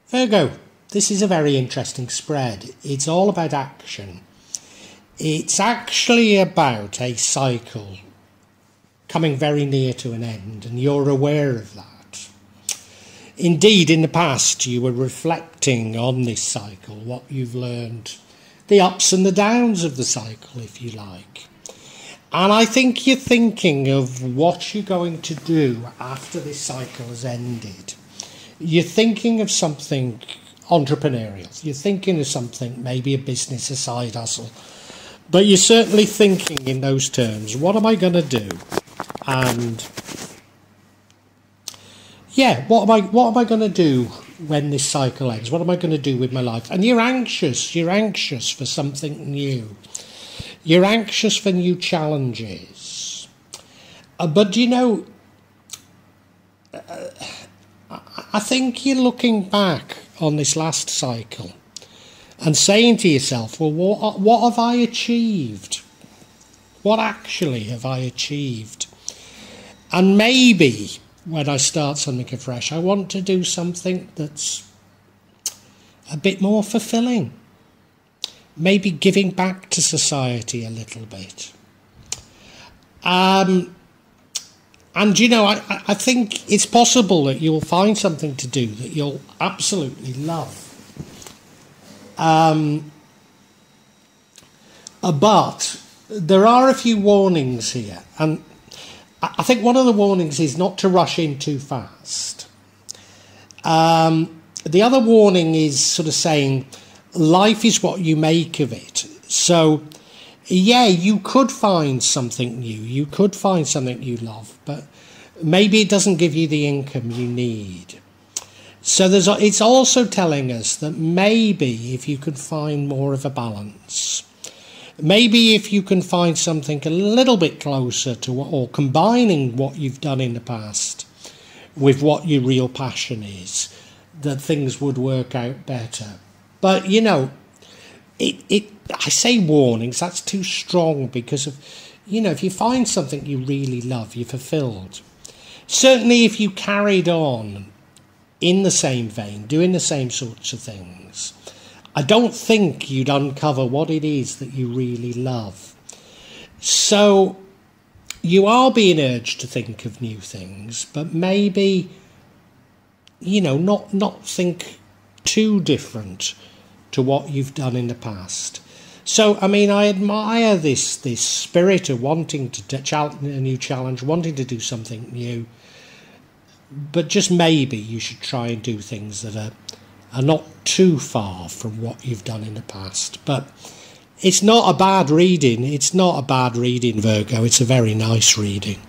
Virgo, this is a very interesting spread. It's all about action. It's actually about a cycle coming very near to an end, and you're aware of that. Indeed, in the past, you were reflecting on this cycle, what you've learned, the ups and the downs of the cycle, if you like. And I think you're thinking of what you're going to do after this cycle has ended. You're thinking of something entrepreneurial. You're thinking of something, maybe a business, a side hustle. But you're certainly thinking in those terms, what am I going to do? And yeah, what am I going to do when this cycle ends? What am I going to do with my life? And you're anxious for something new. You're anxious for new challenges. But you know, I think you're looking back on this last cycle and saying to yourself, well, what have I achieved? What actually have I achieved? And maybe when I start something afresh, I want to do something that's a bit more fulfilling. Maybe giving back to society a little bit. And, you know, I think it's possible that you'll find something to do that you'll absolutely love. But there are a few warnings here. And I think one of the warnings is not to rush in too fast. The other warning is sort of saying, life is what you make of it. So, yeah, you could find something new. You could find something you love, but maybe it doesn't give you the income you need. So it's also telling us that maybe if you could find more of a balance, maybe if you can find something a little bit closer to or combining what you've done in the past with what your real passion is, that things would work out better. But, you know, I say warnings, that's too strong because of, you know, if you find something you really love, you're fulfilled. Certainly if you carried on in the same vein, doing the same sorts of things, I don't think you'd uncover what it is that you really love. So you are being urged to think of new things, but maybe, you know, not think too different to what you've done in the past. So, I mean, I admire this spirit of wanting to challenge a new challenge, wanting to do something new. But just maybe you should try and do things that are not too far from what you've done in the past. But it's not a bad reading. It's not a bad reading, Virgo. It's a very nice reading.